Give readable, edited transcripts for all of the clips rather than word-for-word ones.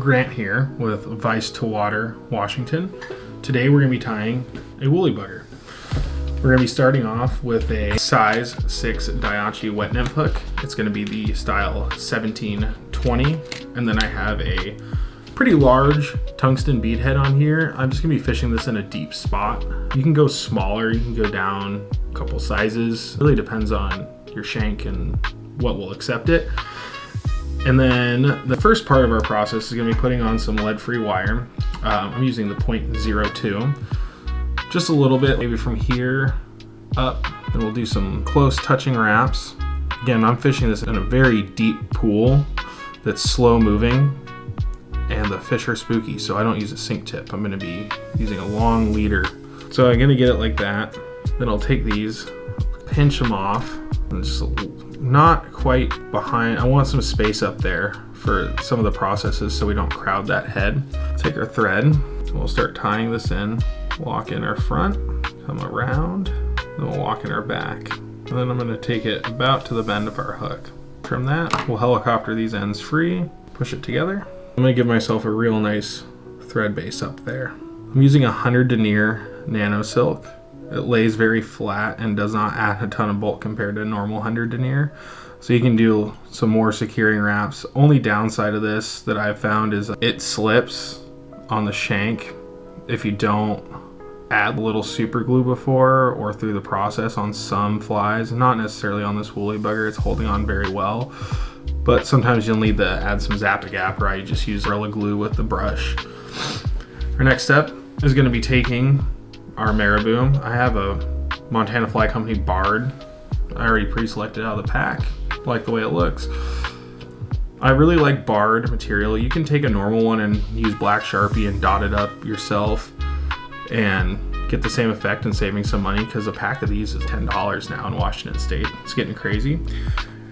Grant here with Vice to Water, Washington. Today we're going to be tying a woolly bugger. We're going to be starting off with a size 6 Daihatchi wet nymph hook. It's going to be the style 1720, and then I have a pretty large tungsten bead head on here. I'm just going to be fishing this in a deep spot. You can go smaller, you can go down a couple sizes. It really depends on your shank and what will accept it. And then the first part of our process is going to be putting on some lead-free wire. I'm using the 0.02, just a little bit, maybe from here up, and we'll do some close touching wraps. Again, I'm fishing this in a very deep pool that's slow moving, and the fish are spooky, so I don't use a sink tip. I'm going to be using a long leader. So I'm going to get it like that. Then I'll take these, pinch them off, and just not quite behind. I want some space up there for some of the processes so we don't crowd that head. Take our thread, and we'll start tying this in. Walk in our front, come around, then we'll walk in our back. And then I'm gonna take it about to the bend of our hook. From that, we'll helicopter these ends free, push it together. I'm gonna give myself a real nice thread base up there. I'm using 100 denier nano silk. It lays very flat and does not add a ton of bulk compared to normal 100 denier. So you can do some more securing wraps. Only downside of this that I've found is it slips on the shank if you don't add a little super glue before or through the process on some flies. Not necessarily on this woolly bugger, it's holding on very well. But sometimes you'll need to add some Zap-A-Gap, or I just use Gorilla Glue with the brush. Our next step is gonna be taking our marabou. I have a Montana Fly Company Bard. I already pre-selected out of the pack. I like the way it looks. I really like Bard material. You can take a normal one and use black Sharpie and dot it up yourself and get the same effect and saving some money, because a pack of these is $10 now in Washington State. It's getting crazy.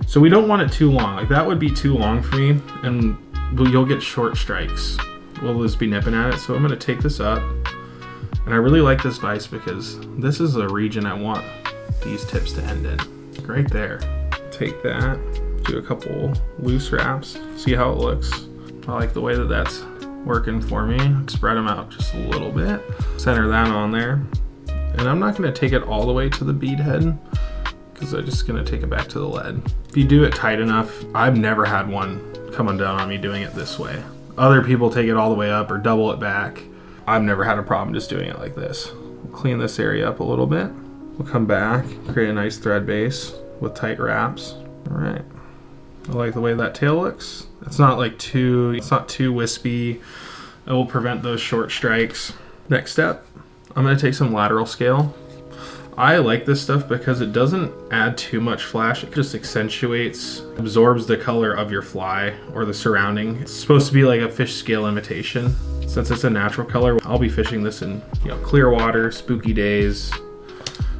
So we don't want it too long. Like that would be too long for me, and you'll get short strikes. We'll just be nipping at it. So I'm gonna take this up. And I really like this vise because this is the region I want these tips to end in. Right there. Take that, do a couple loose wraps, see how it looks. I like the way that that's working for me. Spread them out just a little bit. Center that on there. And I'm not gonna take it all the way to the bead head because I'm just gonna take it back to the lead. If you do it tight enough, I've never had one come undone on me doing it this way. Other people take it all the way up or double it back. I've never had a problem just doing it like this. We'll clean this area up a little bit. We'll come back, create a nice thread base with tight wraps. All right. I like the way that tail looks. It's not too wispy. It will prevent those short strikes. Next step, I'm gonna take some lateral scale. I like this stuff because it doesn't add too much flash. It just accentuates, absorbs the color of your fly or the surrounding. It's supposed to be like a fish scale imitation. Since it's a natural color, I'll be fishing this in clear water, spooky days.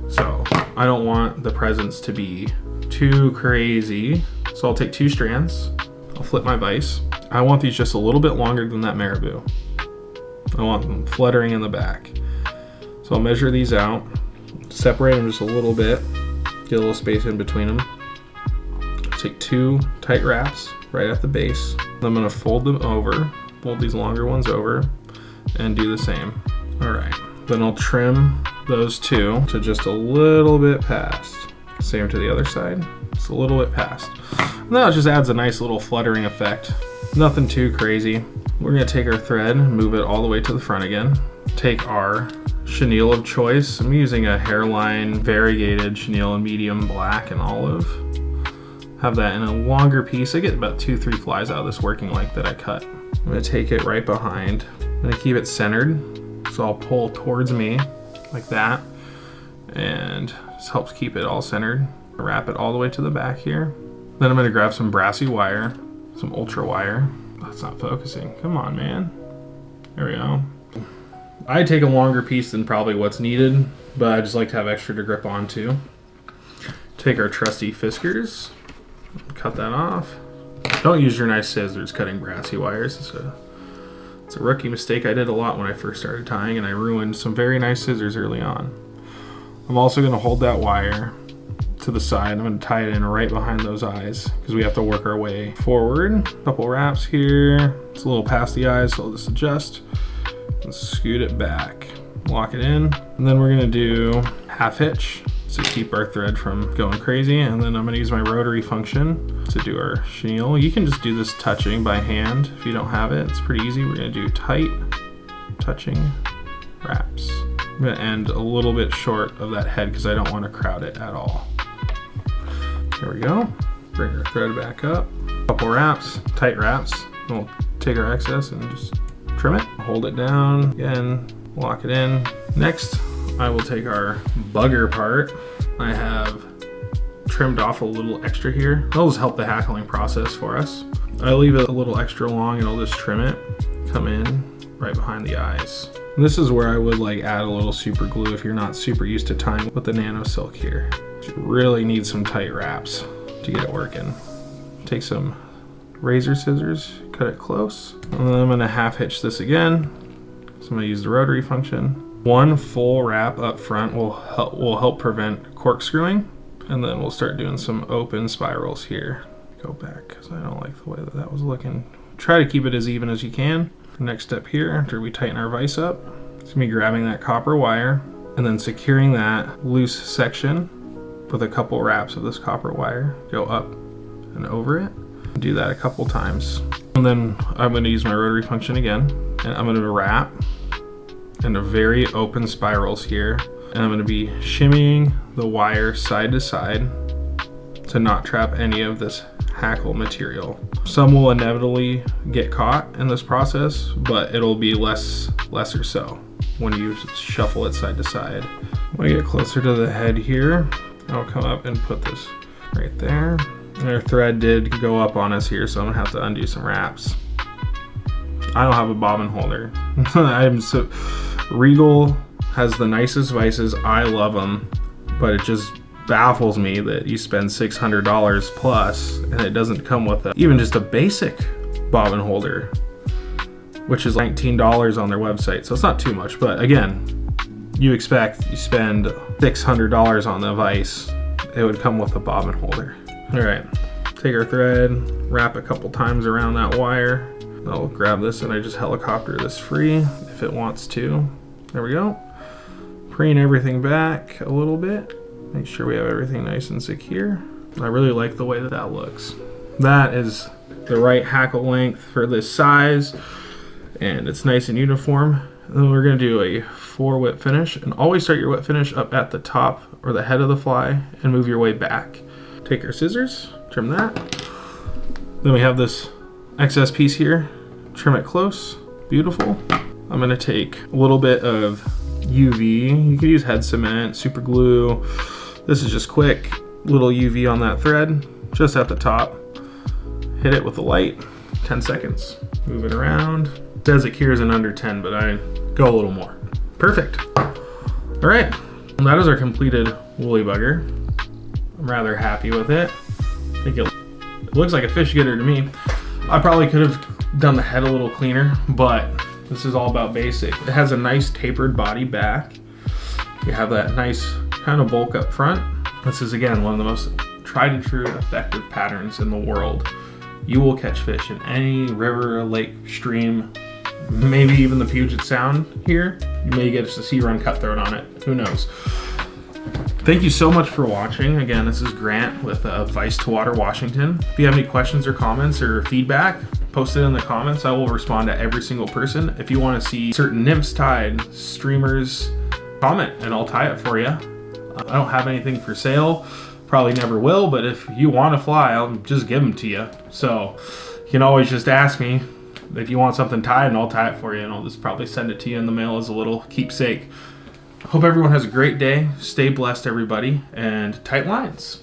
So I don't want the presence to be too crazy. So I'll take 2 strands. I'll flip my vise. I want these just a little bit longer than that marabou. I want them fluttering in the back. So I'll measure these out, separate them just a little bit, get a little space in between them. Take 2 tight wraps right at the base. I'm gonna fold them over, fold these longer ones over, and do the same. All right, then I'll trim those 2 to just a little bit past. Same to the other side, just a little bit past. And that just adds a nice little fluttering effect. Nothing too crazy. We're gonna take our thread and move it all the way to the front again. Take our chenille of choice. I'm using a hairline variegated chenille in medium black and olive. Have that in a longer piece. I get about 2-3 flies out of this working length that I cut. I'm gonna take it right behind. I'm gonna keep it centered. So I'll pull towards me like that. And this helps keep it all centered. Wrap it all the way to the back here. Then I'm gonna grab some brassy wire, some ultra wire. That's not focusing. Come on, man. There we go. I take a longer piece than probably what's needed, but I just like to have extra to grip onto. Take our trusty Fiskars, cut that off. Don't use your nice scissors cutting brassy wires. It's a rookie mistake I did a lot when I first started tying, and I ruined some very nice scissors early on. I'm also going to hold that wire to the side. I'm going to tie it in right behind those eyes because we have to work our way forward. Couple wraps here. It's a little past the eyes, so I'll just adjust and scoot it back. Lock it in, and then we're going to do half hitch to keep our thread from going crazy. And then I'm going to use my rotary function to do our chenille. You can just do this touching by hand if you don't have it. It's pretty easy. We're going to do tight touching wraps. I'm going to end a little bit short of that head because I don't want to crowd it at all. There we go. Bring our thread back up. Couple wraps, tight wraps. We'll take our excess and just trim it. Hold it down again. Lock it in. Next, I will take our bugger part. I have trimmed off a little extra here. That'll just help the hackling process for us. I leave it a little extra long and I'll just trim it. Come in right behind the eyes. And this is where I would like add a little super glue if you're not super used to tying with the nano silk here. You really need some tight wraps to get it working. Take some razor scissors, cut it close. And then I'm gonna half hitch this again. So I'm gonna use the rotary function. One full wrap up front will help prevent corkscrewing. And then we'll start doing some open spirals here. Go back, because I don't like the way that that was looking. Try to keep it as even as you can. Next step here, after we tighten our vise up, it's gonna be grabbing that copper wire and then securing that loose section with a couple wraps of this copper wire. Go up and over it. Do that a couple times. And then I'm gonna use my rotary function again, and I'm gonna wrap into very open spirals here. And I'm gonna be shimmying the wire side to side to not trap any of this hackle material. Some will inevitably get caught in this process, but it'll be lesser so when you shuffle it side to side. When I get closer to the head here, I'll come up and put this right there. And our thread did go up on us here, so I'm gonna have to undo some wraps. I don't have a bobbin holder. Regal has the nicest vices. I love them, but it just baffles me that you spend $600 plus and it doesn't come with even just a basic bobbin holder, which is $19 on their website. So it's not too much, but again, you spend $600 on the vise, it would come with a bobbin holder. All right, take our thread, wrap a couple times around that wire. I'll grab this and I just helicopter this free if it wants to. There we go. Preen everything back a little bit. Make sure we have everything nice and secure. I really like the way that that looks. That is the right hackle length for this size, and it's nice and uniform. And then we're gonna do a 4 whip finish, and always start your whip finish up at the top or the head of the fly and move your way back. Take our scissors, trim that. Then we have this excess piece here, trim it close, beautiful. I'm gonna take a little bit of UV. You could use head cement, super glue. This is just quick, little UV on that thread, just at the top. Hit it with the light, 10 seconds. Move it around. It says it cures in under 10, but I go a little more. Perfect. All right, and that is our completed woolly bugger. I'm rather happy with it. I think it looks like a fish getter to me. I probably could have done the head a little cleaner, but this is all about basic. It has a nice tapered body back. You have that nice kind of bulk up front. This is again one of the most tried and true effective patterns in the world. You will catch fish in any river, lake, stream, maybe even the Puget Sound here. You may get a sea run cutthroat on it, who knows. Thank you so much for watching. Again, this is Grant with Vise to Water Washington. If you have any questions or comments or feedback, post it in the comments. I will respond to every single person. If you want to see certain nymphs tied, streamers, comment and I'll tie it for you. I don't have anything for sale, probably never will, but if you want to fly, I'll just give them to you. So you can always just ask me if you want something tied and I'll tie it for you, and I'll just probably send it to you in the mail as a little keepsake. Hope everyone has a great day. Stay blessed, everybody, and tight lines.